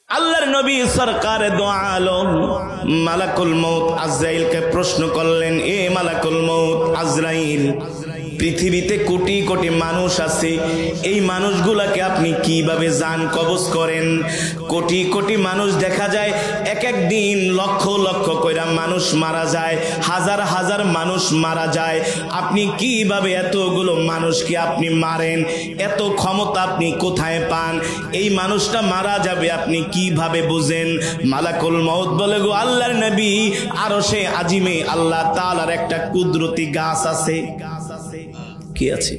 আল্লাহর নবী সরকারে দো আলম মালাকুল মউত আজরাইলকে প্রশ্ন করলেন, এ মালাকুল মউত আজরাইল, পৃথিবীতে কোটি কোটি মানুষ আছে, এই মানুষগুলাকে আপনি কিভাবে জান কবজ করেন? কোটি কোটি মানুষ দেখা যায়, এক এক দিন লক্ষ লক্ষ কইরা মানুষ মারা যায়, হাজার হাজার মানুষ মারা যায়, আপনি কিভাবে এতগুলো মানুষকে আপনি মারেন? এত ক্ষমতা আপনি কোথায় পান? এই মানুষটা মারা যাবে আপনি কিভাবে বুঝেন? মালাকুল মউত বলে, গো আল্লাহর নবী, আরশে আজিমে আল্লাহ তাআলার একটা কুদরতি গাছ আছে। কি আছে?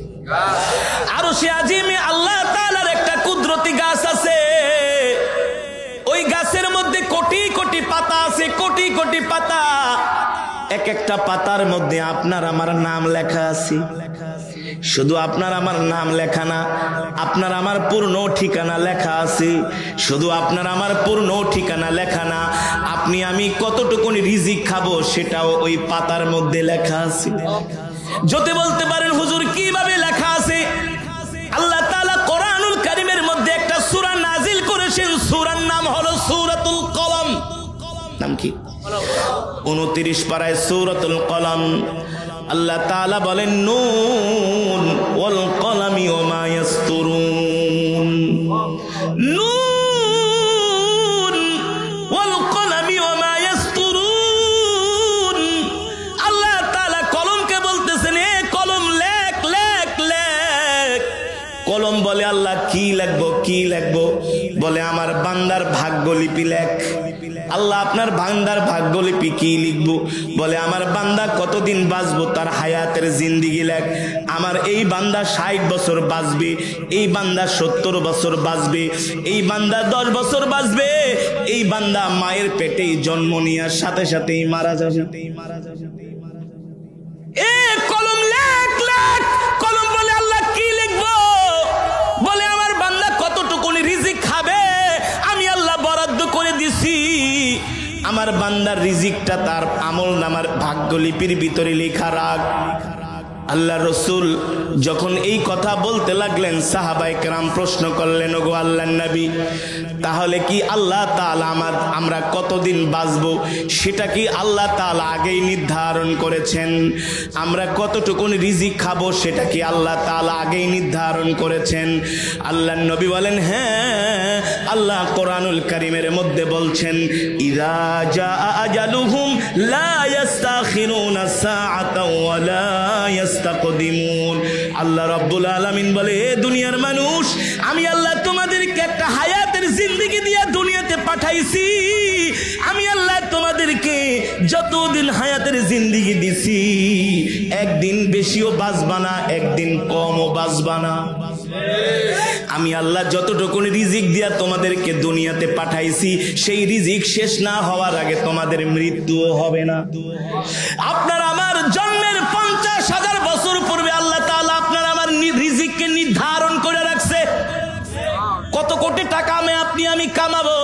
আরশে আজিমে আল্লাহ তাআলার একটা কুদরতি গাছ আছে। ওই গাছের মধ্যে কোটি কোটি পাতা আছে, কোটি কোটি পাতা। এক একটা পাতার মধ্যে আপনার আমার নাম লেখা আছে। শুধু আপনার আমার নাম লেখা না, আপনার আমার পূর্ণ ঠিকানা লেখা আছে। শুধু আপনার আমার পূর্ণ ঠিকানা লেখা না, আপনি আমি কতটুকুনি রিজিক খাবো সেটাও ওই পাতার মধ্যে লেখা আছে। যদি বলতে পারেন হুজুর কিভাবে লেখা আছে? আল্লাহ তাআলা কোরআনুল কারীমের মধ্যে একটা সূরা নাজিল করেছেন, সূরার নাম হলো সূরাতুল কলম। নাম কি? 29 পারায় সূরাতুল কলম। আল্লাহ তাআলা বলেন, নুন ওয়াল কলামি ওয়া মা ইয়াসতুরুন, নুন ওয়াল কলামি ওয়া মা ইয়াসতুরুন। আল্লাহ তাআলা কলমকে বলতেছেন, এ কলম লেখ লেখ লেখ। কলম বলে, আল্লাহ কি লিখবো কি লিখবো? বলে, আমার বান্দার ভাগ্যলিপি লেখ। আল্লাহ, আপনার বান্দার ভাগ্যলিপি কি লিখবো? বলে, আমার বান্দা কতদিন বাঁচবো তার হায়াতের জিন্দেগি লেখ। আমার এই বান্দা 60 বছর বাঁচবে, এই বান্দা 70 বছর বাঁচবে, এই বান্দা 10 বছর বাঁচবে, এই বান্দা মায়ের পেটেই জন্ম নেওয়ার সাথে সাথেই মারা যাবে। এ কলম লেখ লেখ। কলম বলে, আল্লাহ কি লিখবো? বলে, আমার বান্দা কতটুকুনি রিজিক খাবে আমি আল্লাহ বরাদ্দ করে দিছি। আমার বান্দার রিজিকটা তার আমলনামার ভাগ্যলিপির ভিতরে লেখা রাখ। আল্লাহ রসুল যখন এই কথা বলতে লাগলেন, সাহাবায়ে কেরাম প্রশ্ন করলেন, ওগো আল্লাহর নবী, তাহলে কি আল্লাহ তাআলা আমরা কতদিন বাঁচবো সেটা কি আল্লাহ তাআলা আগেই নির্ধারণ করেছেন? আমরা কতটুকুন রিজিক খাবো সেটা কি আল্লাহ তাআলা আগেই নির্ধারণ করেছেন? আল্লাহর নবী বলেন, হ্যাঁ, আল্লাহ কোরআনুল কারীমের মধ্যে বলছেন, ইযা জাআ আজালুহুম লা ইস্তাখিরুনা সাআতাও ওয়া লা ইস্তাকদিমুন। আল্লাহ রাব্বুল আলামিন বলে, এ দুনিয়ার মানুষ, আমি আল্লাহ তোমাদেরকে একটা হায়াতের জিন্দেগি দিয়ে দুনিয়াতে পাঠাইছি। আমি আল্লাহ তোমাদেরকে যতদিন হায়াতের জিন্দেগি দিছি, একদিন বেশিও বাঁচবা না, একদিন কমও বাঁচবা না। আমি আল্লাহ যতটুকু রিজিক দিয়া তোমাদেরকে দুনিয়াতে পাঠাইছি, সেই রিজিক শেষ না হওয়ার আগে তোমাদের মৃত্যুও হবে না। আপনার আমার জন্মের 50,000 বছর পূর্বে আল্লাহ তাআলা আপনার আমার রিজিককে নির্ধারণ করে রাখছে। কত কোটি টাকা আমি কামাবো,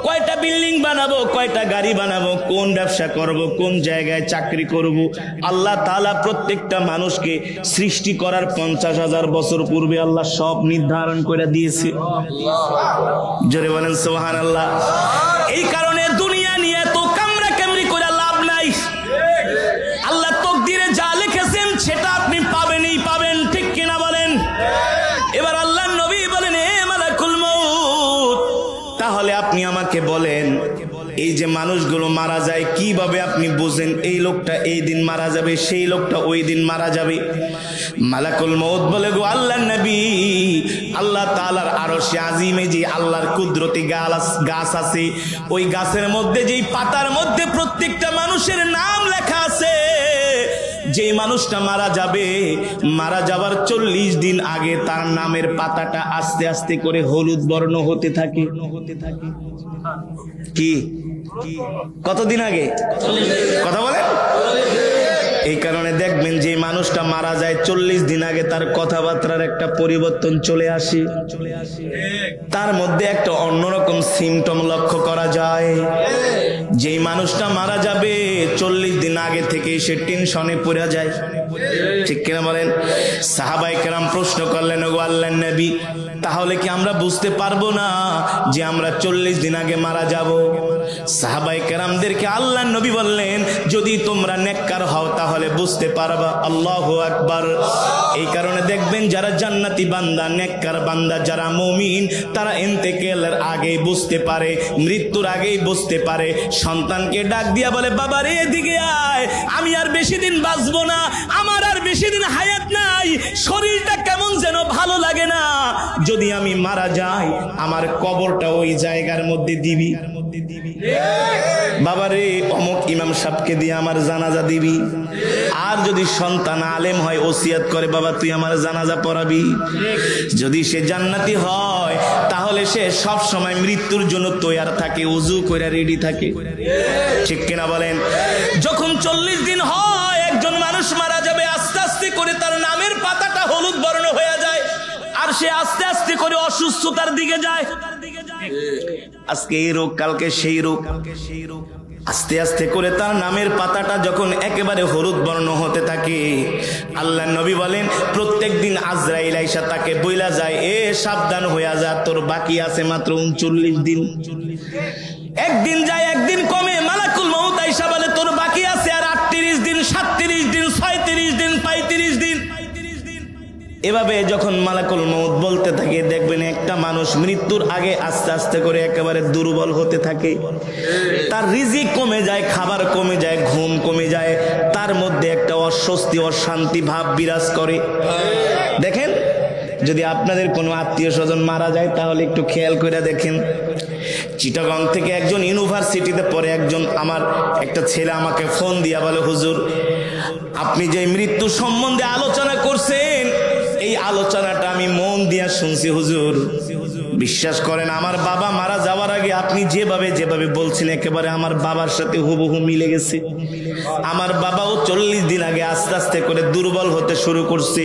কয়টা বিল্ডিং বানাবো, কয়টা গাড়ি বানাবো, কোন ব্যবসা করব, কোন জায়গায় চাকরি করব, আল্লাহ তাআলা প্রত্যেকটা মানুষকে সৃষ্টি করার 50,000 বছর পূর্বে আল্লাহ সব নির্ধারণ করে দিয়েছে। জোরে বলেন সুবহানাল্লাহ। এই কারণে দুনিয়া নিয়ে তো কামরা কামরি করে লাভ নাই। আল্লাহ তকদিরে যা লিখেছেন সেটা আপনি পাবেনই পাবেন, ঠিক কিনা বলেন? এবার আল্লাহর নবী বলেন, এ মালাকুল মউত, তাহলে আপনি আমাকে বলেন, এই যে মানুষগুলো মারা যায় কিভাবে আপনি বুঝেন এই লোকটা এই দিন মারা যাবে, সেই লোকটা ওই দিন মারা যাবে? মালাকুল মউত বলে, গো আল্লাহর নবী, আল্লাহ তাআলার আরশে আজিমে যে আল্লাহর কুদরতি গাছ আছে, ওই গাছের মধ্যে যেই পাতার মধ্যে প্রত্যেকটা মানুষের নাম লেখা আছে, যে মানুষটা মারা যাবে, মারা যাবার 40 দিন আগে তার নামের পাতাটা আস্তে আস্তে করে হলুদ বর্ণ হতে থাকে। কি কতদিন আগে? কথা বলেন। এই কারণে দেখবেন যে মানুষটা মারা যায় 40 দিন আগে তার কথাবার্তার একটা পরিবর্তন চলে আসে, তার মধ্যে একটা অন্যরকম সিমটম লক্ষ্য করা যায়। যেই মানুষটা মারা যাবে 40 দিন আগে থেকে সে টেনশনে পড়ে যায়, ঠিক কিনা বলেন? সাহাবায়ে কেরাম প্রশ্ন করলেন, ওগো আল্লাহর নবী, তাহলে কি আমরা বুঝতে পারবো না যে আমরা 40 দিন আগে মারা যাব? সাহাবায়ে কেরামদেরকে আল্লাহর নবী বললেন, যদি তোমরা নেককার হও তাহলে বুঝতে পারবা। আল্লাহু আকবার। এই কারণে দেখবেন যারা জান্নাতি বান্দা, নেককার বান্দা, যারা মুমিন, তারা ইন্তেকালের আগেই বুঝতে পারে, মৃত্যুর আগেই বুঝতে পারে। সন্তানকে ডাক দিয়া বলে, বাবা রে এদিকে আয়, আমি আর বেশি দিন বাঁচবো না, আমার আর বেশি দিন হায়াত নাই, শরীরটা কেমন যেন ভালো লাগে না, যদি আমি মারা যাই আমার কবরটা ওই জায়গার মধ্যে দিবি। বাবারে অমুক ইমাম সাহেবকে দিয়ে আমার জানাজা দিবি। আর যদি সন্তান আলেম হয়, ওসিয়াত করে, বাবা তুই আমার জানাজা পড়াবি। যদি সে জান্নাতি হয় তাহলে সে সব সময় মৃত্যুর জন্য তৈয়ার থাকে, ওযু করে রেডি থাকে। ঠিক কিনা বলেন? যখন 40 দিন হয় একজন মানুষ মারা যাবে, আস্তে আস্তে করে তার নামের পাতাটা হলুদ বর্ণ হয়ে যায়, আর সে আস্তে আস্তে করে অসুস্থতার দিকে যায়। আজকে এই রোগ, কালকে সেই রোগ, আস্তে আস্তে করে তার নামের পাতাটা যখন একেবারে হলুদ বর্ণ হতে থাকে, আল্লাহর নবী বলেন প্রত্যেক দিন আজরাইল আইসা তাকে বইলা যায়, এ সাবধান হইয়া যা, তোর বাকি আছে মাত্র 39 দিন। একদিন যায়, একদিন কমে, মালাকুল মউত আইসা বলে তোর বাকি আছে আর 38 দিন, 37 দিন, 36 দিন, 35 দিন। এভাবে যখন মালাকুল মউত বলতে থাকে, দেখবেন একটা মানুষ মৃত্যুর আগে আস্তে আস্তে করে একেবারে দুর্বল হতে থাকে, তার রিজিক কমে যায়, খাবার কমে যায়, ঘুম কমে যায়, তার মধ্যে একটা অস্বস্তি, অশান্তি ভাব বিরাজ করে। দেখেন, যদি আপনাদের কোনো আত্মীয় স্বজন মারা যায় তাহলে একটু খেয়াল করে দেখেন। চিটাগং থেকে একজন ইউনিভার্সিটিতে পড়ে একজন আমার একটা ছেলে আমাকে ফোন দিয়া বলে, হুজুর আপনি যে মৃত্যু সম্বন্ধে আলোচনা করছেন, এই আলোচনাটা আমি মন দিয়া শুনছি হুজুর। বিশ্বাস করেন, আমার বাবা মারা যাওয়ার আগে আপনি যেভাবে যেভাবে বলছেন একেবারে আমার বাবার সাথে হুবহু মিলে গেছে। আমার বাবাও 40 দিন আগে আস্তে আস্তে করে দুর্বল হতে শুরু করছে,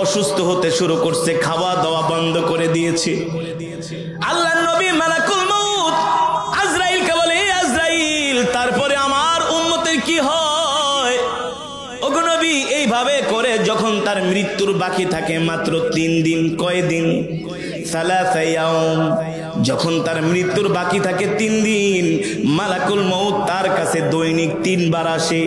অসুস্থ হতে শুরু করছে, খাওয়া দাওয়া বন্ধ করে দিয়েছে। আল্লাহর নবী মালাকুল মউত আজরাইলকে বলে, আজরাইল তারপরে আমার উম্মতের কি হয়? ওগো নবী, এইভাবে করে যখন তার মৃত্যুর বাকি থাকে মাত্র 3 দিন, কয় দিন? 3 ইয়াউম। যখন তার মৃত্যুর বাকি থাকে 3 দিন, মালাকুল মউত তার কাছে দৈনিক 3 বার আসে।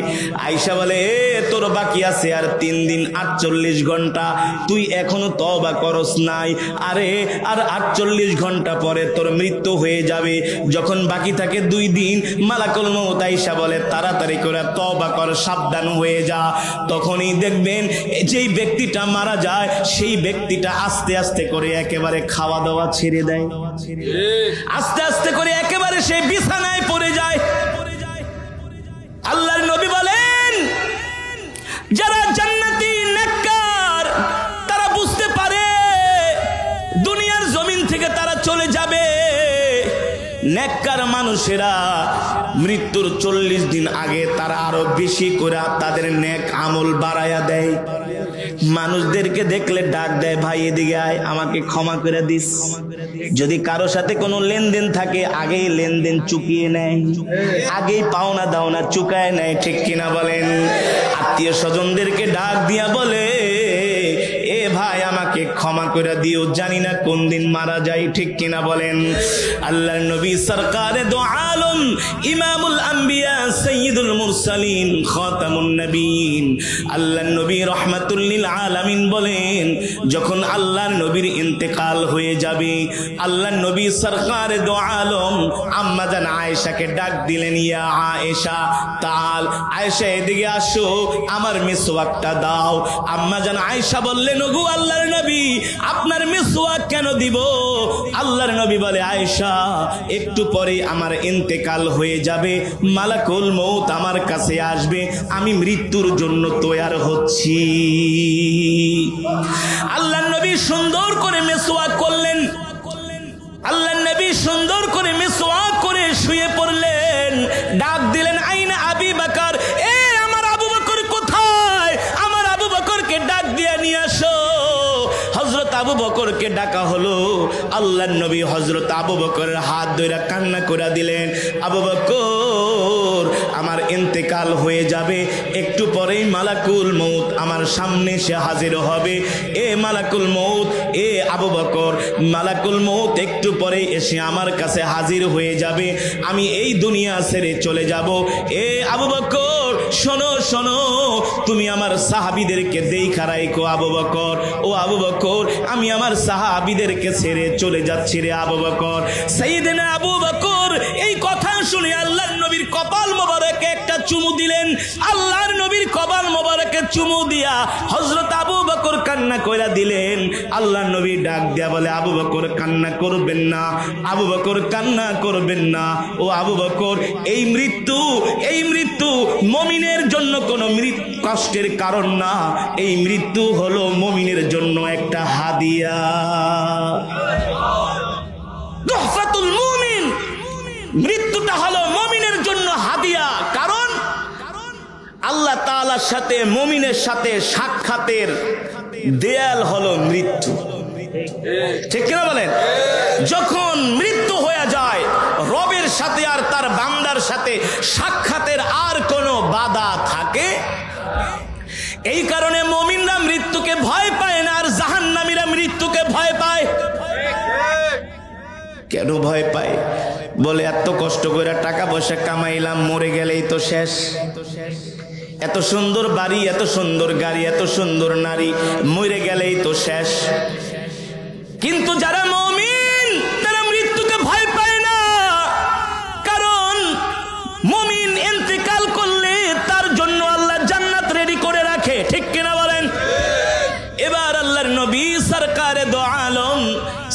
আয়েশা বলে, এ তোর বাকি আছে আর 3 দিন, 48 ঘন্টা, তুই এখনো তওবা করস নাই, আরে আর 48 ঘন্টা পরে তোর মৃত্যু হয়ে যাবে। যখন বাকি থাকে 2 দিন, মালাকুল মউত আয়েশা বলে, তাড়াতাড়ি করে তওবা কর, সাবধান হয়ে যা। তখনই দেখবেন যেই ব্যক্তিটা মারা যায় সেই ব্যক্তিটা আস্তে আস্তে করে একেবারে খাওয়া দাওয়া ছেড়ে দেয়, আস্তে আস্তে করে একেবারে সেই বিছানায় পড়ে যায়। আল্লাহর নবী বলেন, যারা জান্নাতি নেককার তারা বুঝতে পারে দুনিয়ার জমিন থেকে তারা চলে যাবে। নেককার মানুষেরা মৃত্যুর 40 দিন আগে তারা আরো বেশি করে তাদের নেক আমল বাড়ায়া দেয়। মানুষদেরকে দেখলে ডাক দেয়, ভাই এদিকে আয়, আমাকে ক্ষমা করে দিস। যদি কারো সাথে কোনো লেনদেন থাকে আগেই লেনদেন চুকিয়ে নেয়, আগেই পাওনা দাওনা চুকায় নেয়। ঠিক কিনা বলেন? আত্মীয় স্বজনদেরকে ডাক দিয়া বলে, এ ভাই আমাকে ক্ষমা করে দিও, জানি না কোন দিন মারা যায়। ঠিক কিনা বলেন? আল্লাহর নবী সরকারে দো আলম, ইমামুল আম্বিয়া, সাইয়্যিদুল মুরসালিন, খাতামুন নবীন, আল্লাহর নবী রাহমাতুল লিল আলামিন বলেন, যখন আল্লাহর নবীর ইন্তেকাল হয়ে যাবে, আল্লাহর নবী সরকারে দো আলম আম্মা জান আয়েশাকে ডাক দিলেন, ইয়া আয়েশা তাল, আয়েশা এদিকে আসো, আমার মিসওয়াকটা দাও। আম্মা জান আয়েশা বললেন, ওগো আল্লাহর নবী, আপনার মিসওয়াক কেন দিব? আল্লাহর নবী বলে, আয়েশা একটু পরে আমার ইন্তেকাল হয়ে যাবে, মালাকুল মউত আমার কাছে আসবে, আমি মৃত্যুর জন্য তৈয়ার হচ্ছি। আল্লাহর নবী সুন্দর করে মিসওয়াক করলেন, আল্লাহর নবী সুন্দর করে মিসওয়াক করে শুয়ে পড়লেন। ডাক দিলেন, আইনা আবি বকর, এ আমার আবু বকর কোথায়? আমার আবু বকরকে ডাক দিয়ে নিয়ে আসো। হযরত আবু বকরকে ডাকা হলো। আল্লাহর নবী হযরত আবু বকরের হাত ধরে কান্না করে দিলেন, আবু বকর আমার ইন্তেকাল হয়ে যাবে, একটু পরেই মালাকুল মউত আমার সামনে এসে হাজির হবে। এ মালাকুল মউত, এ আবু বকর, মালাকুল মউত একটু পরেই এসে আমার কাছে হাজির হয়ে যাবে, আমি এই দুনিয়া ছেড়ে চলে যাব। এ আবু বকর শোনো শোনো, তুমি আমার সাহাবীদেরকে দেখা রাখো আবু বকর। ও আবু বকর, আমি আমার সাহাবীদেরকে ছেড়ে চলে যাচ্ছি রে আবু বকর। সাইয়েদনা আবু বকর এই কথা শুনে আল্লাহর নবীর কপাল মোবারকে একটা চুমু দিলেন। আল্লাহর নবীর কপাল মোবারকে চুমু দিয়া হযরত আবু বকর কান্না কইরা দিলেন। আল্লাহর নবী ডাক দিয়া বলে, আবু বকর কান্না করবেন না, আবু বকর কান্না করবেন না। ও আবু বকর, এই মৃত্যু মুমিনের জন্য কোনো কষ্টের কারণ না, এই মৃত্যু হলো মুমিনের জন্য একটা হাদিয়া। তুহফাতুল মুমিন, মৃত্যুটা হলো মুমিনের জন্য হাদিয়া। কারণ আল্লাহ তাআলার সাথে মুমিনের সাথে সাক্ষাতের দেয়াল হলো মৃত্যু। ঠিক কিনা বলেন? যখন মৃত্যু হয়ে যায়, রবের সাথে আর তার বান্দার সাথে সাক্ষাতের আর কোনো বাধা থাকে। এই কারণে মুমিনরা মৃত্যুকে ভয় পায় না, আর জাহান্নামীরা মৃত্যুকে ভয় পায়। কেন ভয় পায়? বলে এত কষ্ট করে টাকা পয়সা কামাইলাম, মরে গেলেই তো শেষ। এত সুন্দর বাড়ি, এত সুন্দর গাড়ি, এত সুন্দর নারী, মরে গেলেই তো শেষ। কিন্তু যারা মুমিন তারা মৃত্যুকে ভয় পায় না, কারণ মুমিন ইন্তেকাল করলে তার জন্য আল্লাহ জান্নাত রেডি করে রাখে। ঠিক কিনা বলেন? এবার আল্লাহর নবী সরকারে দো আলম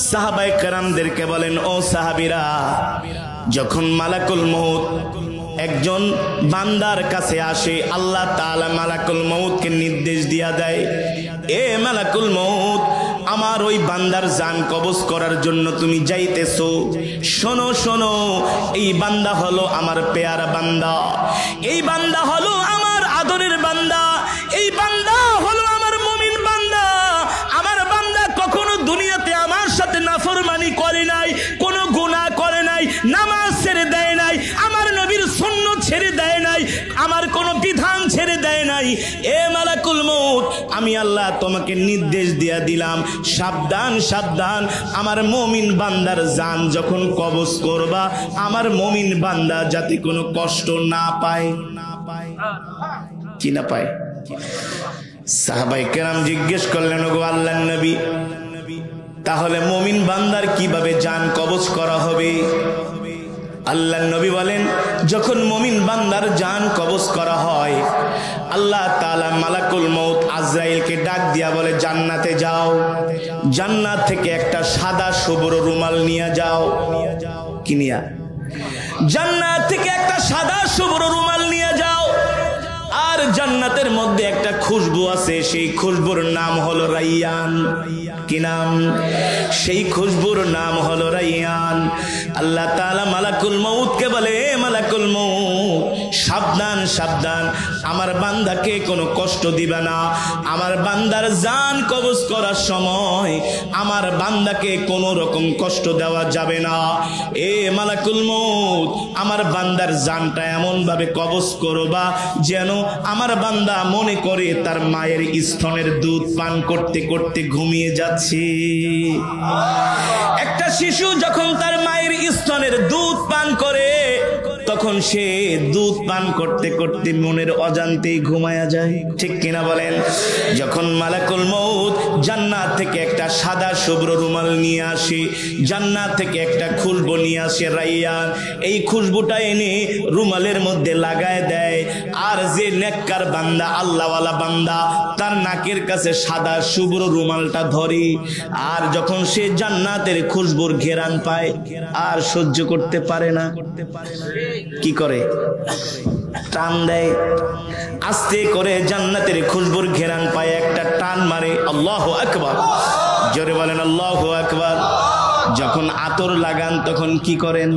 সাহাবায়ে কেরামদেরকে বলেন, ও সাহাবীরা, যখন মালাকুল মউত একজন বান্দার কাছে আসে, আল্লাহ তাআলা মালাকুল মউতকে নির্দেশ দিয়া দেয়, এ মালাকুল মউত, আমার ওই বান্দার জান কবজ করার জন্য তুমি যাইতেছো। শোনো শোনো, এই বান্দা হলো আমার পেয়ারা বান্দা, এই বান্দা হলো আমার আদরের বান্দা, এই বান্দা হলো আমার মুমিন বান্দা। আমার বান্দা কখনো দুনিয়াতে আমার সাথে নাফরমানি করে নাই, কোনো গুনাহ করে নাই, নামাজ ছেড়ে দেয় নাই, আমার নবীর সুন্নাত ছেড়ে দেয় নাই, আমার কোনো বিধান ছেড়ে দেয় নাই। এ মালাকুল মউত, আমি আল্লাহ তোমাকে নির্দেশ দিয়া দিলাম, সাবধান সাবধান, আমার মুমিন বান্দার জান যখন কবজ করবা, আমার মুমিন বান্দা যাতে কোনো কষ্ট না পায়। কি না পায়? সাহাবায়ে কেরাম জিজ্ঞেস করলেন, ওগো আল্লাহর নবী, তাহলে মুমিন বান্দার কিভাবে জান কবজ করা হবে? আল্লাহর নবী বলেন, যখন মুমিন বান্দার জান কবজ করা হয়, আল্লাহ তাআলা মালাকুল মউত আজরাইলকে ডাক দিয়া বলে, জান্নাতে যাও, জান্নাত থেকে একটা সাদা শুভ্র রুমাল নিয়ে যাও। কি নিয়া? জান্নাত থেকে একটা সাদা শুভ্র রুমাল নিয়ে যাও। আর জান্নাতের মধ্যে একটা খুশবু আছে, সেই খুশবুর নাম হলো রাইয়ান। কি নাম? সেই খুশবুর নাম হলো রাইয়ান। আল্লাহ তাআলা মালাকুল মউতকে বলে, মালাকুল মউত, সাবধান সাবধান, আমার বান্দাকে কোনো কষ্ট দিবা না, আমার বান্দার জান কবজ করার সময় আমার বান্দাকে কোনো রকম কষ্ট দেওয়া যাবে না। এ মালাকুল মউত, আমার বান্দার জানটা এমন ভাবে কবজ করবা যেন আমার বান্দা মনে করে তার মায়ের স্তনের দুধ পান করতে করতে ঘুমিয়ে যাচ্ছে। একটা শিশু যখন তার মায়ের স্তনের দুধ পান করে, তখন সে দুধ পান করতে করতে মনের অজান্তেই ঘুমায়া যায়। ঠিক কিনা বলেন? যখন মালাকুল মউত জান্নাত থেকে একটা সাদা শুভ্র রুমাল নিয়ে আসে, জান্নাত থেকে একটা খুশবু নিয়ে আসে রাইয়ান, এই খুশবুটা এনে রুমালের মধ্যে লাগায় দেয়। আর যে নেককার বান্দা, আল্লাহওয়ালা বান্দা, তার নাকের কাছে সাদা শুভ্র রুমালটা ধরে, আর যখন সে জান্নাতের খুশবুর ঘেরান পায় আর সহ্য করতে পারে না, কি করে? টান দেয়, আস্তে করে জান্নাতের খুশবুর ঘেরান পায়, একটা টান মারে। আল্লাহু আকবার, জোরে বলেন আল্লাহু আকবার। যখন আতর লাগান তখন কি করেন?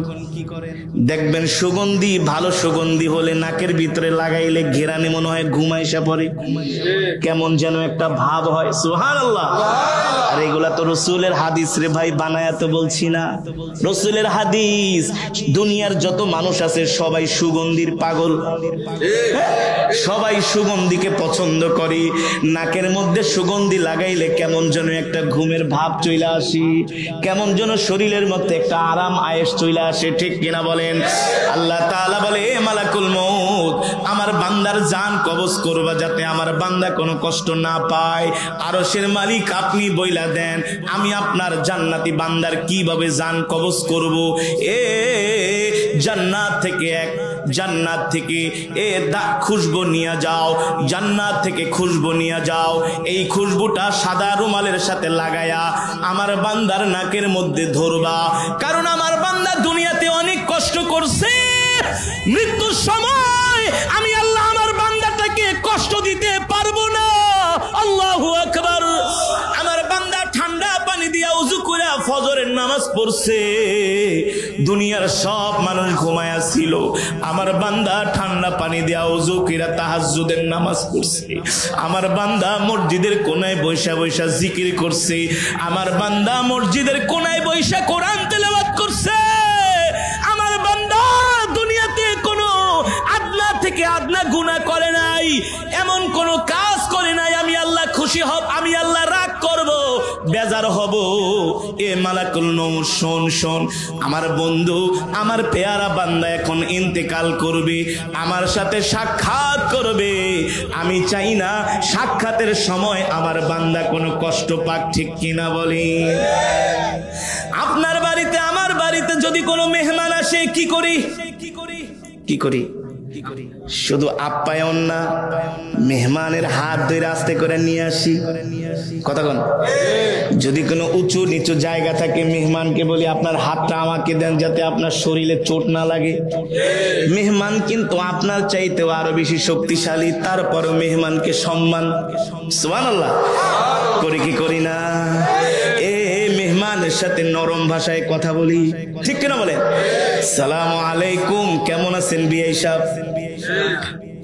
দেখবেন সুগন্ধি, ভালো সুগন্ধি হলে নাকের ভিতরে লাগাইলে ঘেরানে মনে হয় ঘুম আইসা পড়ে, কেমন যেন একটা ভাব হয়। সুবহানাল্লাহ। আর এগুলা তো রাসূলের হাদিস রে ভাই, বানায়া তো বলছি না, রাসূলের হাদিস। দুনিয়ার যত মানুষ আছে সবাই সুগন্ধির পাগল, সবাই সুগন্ধিকে পছন্দ করে। নাকের মধ্যে সুগন্ধি লাগাইলে কেমন যেন একটা ঘুমের ভাব চলে আসে, কেমন যেন শরীরের মধ্যে একটা আরাম আয়েশ চলে আসে, ঠিক কিনা বলেন? আল্লাহ তাআলা বলে, এ মালাকুল মউত, আমার বান্দার জান কবজ করবা যাতে আমার বান্দা কোনো কষ্ট না পায়। আরশের মালিক আপনি বইলা দেন, আমি আপনার জান্নাতি বান্দার কিভাবে জান কবজ করব। এ জান্নাত থেকে খুশবু নিয়ে যাও, জান্নাত থেকে খুশবু নিয়ে যাও। এই খুশবুটা সাদা রুমালের সাথে লাগায়া আমার বান্দার নাকের মধ্যে ধরবা, কারণ আমার বান্দা দুনিয়াতে অনেক কষ্ট করছে। মৃত্যুর সময় আমি আল্লাহ আমার বান্দাটাকে কষ্ট দিতে পারবো না। আল্লাহু আকবার। আমার বান্দা ঠান্ডা পানি দিয়া ওযু করে ফজরের নামাজ পড়ছে, দুনিয়ার সব মানুষ ঘুমায়া ছিল, আমার বান্দা ঠান্ডা পানি দিয়া ওযু করে তাহাজ্জুদের নামাজ পড়ছে। আমার বান্দা মসজিদের কোনায় বৈশা বৈশা জিকির করছে, আমার বান্দা মসজিদের কোনায় বৈশা কোরআন তেলাওয়াত করছে। আমার বান্দা দুনিয়াতে কোনো আদনা থেকে আদনা গুনাহ করে নাই, এমন কোনো কাজ করে নাই আমি আল্লাহ খুশি হব, আমি আল্লাহ রাগ করব, বেজার হব। এ মালাকুল মউত শোন শোন, আমার বন্ধু, আমার পেয়ারা বান্দা এখন ইন্তেকাল করবে, আমার সাথে সাক্ষাৎ করবে। আমি চাই না সাক্ষাতের সময় আমার বান্দা কোনো কষ্ট পাক, ঠিক কিনা বলি? আপনার বাড়িতে আমার বাড়িতে যদি কোনো মেহমান আসে কি করি? শুধু আপ্যায়ন না, মেহমানের হাত ধরে আস্তে করে নিয়ে আসি। কথা কোন? যদি কোনো উঁচু নিচু জায়গা থাকে, মেহমানকে বলি আপনার হাতটা আমাকে দেন যাতে আপনার শরীরে চোট না লাগে। মেহমান কিন্তু আপনার চাইতেও আরো বেশি শক্তিশালী, তারপরও মেহমানকে সম্মান। সুবহানাল্লাহ। করি কি করি না? মেহমানের সাথে নরম ভাষায় কথা বলি, ঠিক কিনা বলেন? সালামু আলাইকুম, কেমন আছেন বিআই সাহেব?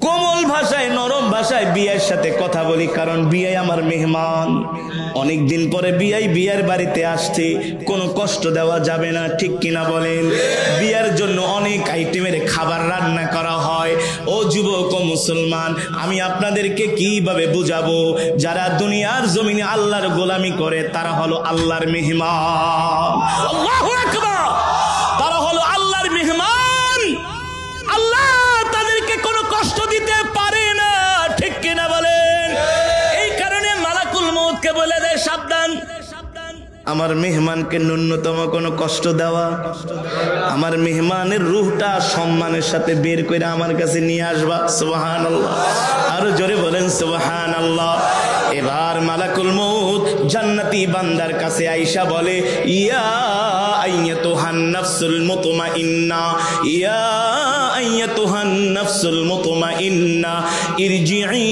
কোমল ভাষায় নরম ভাষায় বিয়ের সাথে কথা বলি, কারণ বিয়ে আমার মেহমান। অনেকদিন পরে বিয়ের বাড়িতে আসছে, কোনো কষ্ট দেওয়া যাবে না, ঠিক কিনা বলেন? বিয়ের জন্য অনেক আইটেমের খাবার রান্না করা হয়। ও যুবক ও মুসলমান, আমি আপনাদেরকে কিভাবে বুঝাবো? যারা দুনিয়ার জমিনে আল্লাহর গোলামি করে তারা হলো আল্লাহর মেহমান। আল্লাহু আকবার। তারা হলো আল্লাহর মেহমান। আল্লাহ তাদেরকে কোনো কষ্ট দিতে পারে না, ঠিক কিনা বলেন? এই কারণে মালাকুল মউতকে বলে দেয়, সাবধান, আমার মেহমানকে ন্যূনতম কোনো কষ্ট দেওয়া, আমার মেহমানের রূহটা সম্মানের সাথে বের করে আমার কাছে নিয়ে আসবা। সুবহানাল্লাহ। আরো জোরে বলেন সুবহানাল্লাহ। এবার মালাকুল মউত জান্নাতি বান্দার কাছে আয়েশা বলে, ইয়া আইয়াতুহান নাফসুল মুতমাইন্না, ইয়া আইয়াতুহান নাফসুল মুতমাইন্না, ইরজিই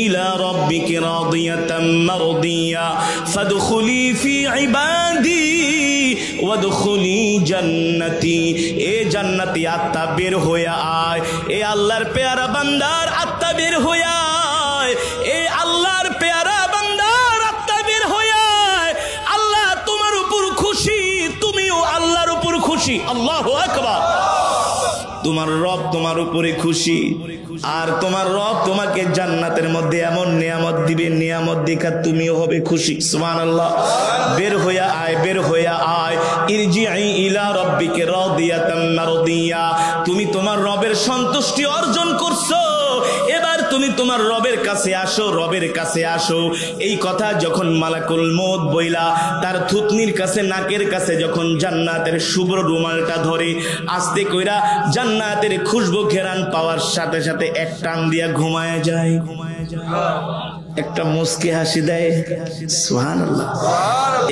ইলা রাব্বিকি রাদিয়াতাম মারদিয়া, ফাদখুলি ফি ইবাদি ওয়াদখুলি জান্নাতি। এ জান্নাতি আত্মা বের হয়ে আয়, এ আল্লাহর পেয়ারা বান্দার আত্মা বের হয়ে আয়, এ আল্লাহর পেয়ারা বান্দার আত্মা বের হয়ে আয়। আল্লাহ তোমার উপর খুশি, তুমিও আল্লাহর উপর খুশি। আল্লাহু আকবার। তোমার রব তোমার উপরে খুশি, আর তোমার রব তোমাকে জান্নাতের মধ্যে এমন নিয়ামত দিবে, নিয়ামত দেখা তুমিও হবে খুশি। সুবহানাল্লাহ। বের হইয়া আয়, বের হইয়া আয়। ইরজিই ইলা রাব্বিকা রাদিয়াতাম মারদিয়া। তুমি তোমার রবের সন্তুষ্টি অর্জন করছো, এবার তুমি তোমার রবের কাছে আসো, রবের কাছে আসো। এই কথা যখন মালাকুল মউত বইলা তার থুতনির কাছে, নাকের কাছে যখন জান্নাতের শুভ্র রুমালটা ধরে আস্তে কইরা জান্নাতের খুশবু ঘেরান পাওয়ার সাথে সাথে এক টান দিয়া ঘুমায় যায়, একটা মুস্কি হাসি দেয়। সুবহানাল্লাহ।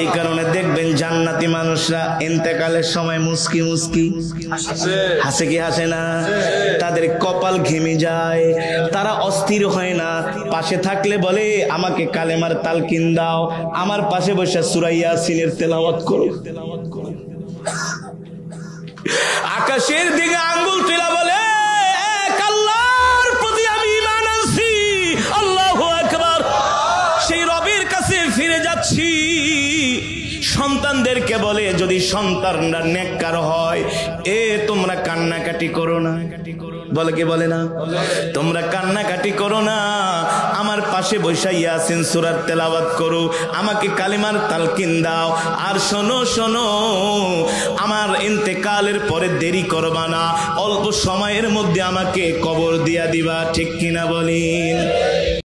এই কারণে দেখবেন জান্নাতি মানুষরা ইন্তেকালের সময় মুস্কি মুস্কি হাসে, কি হাসে না? তাদের কপাল ঘেমে যায়, তারা অস্থির হয় না। পাশে থাকলে বলে আমাকে কালেমার তালকিন দাও, আমার পাশে বসে সূরা ইয়াসিনের তেলাওয়াত করো। আকাশের দিকে আঙ্গুল তুলে বলে এক আল্লাহর প্রতি আমি ঈমান আনছি। আল্লাহু আকবার। সেই রবের কাছে ফিরে যাচ্ছি। ছেলেদেরকে বলে যদি সন্তানরা নেককার হয়, তোমরা কান্নাকাটি করো না। বলে কি বলে না? তোমরা কান্নাকাটি করো না, আমার পাশে বৈশা ইয়াসিন সূরার তেলাওয়াত করো, আমাকে কালিমার তালকিন দাও। আর শোনো শোনো, আমার ইন্তেকালের পরে দেরি করবা না, অল্প সময়ের মধ্যে আমাকে কবর দিয়া দিবা। ঠিক কিনা বলেন?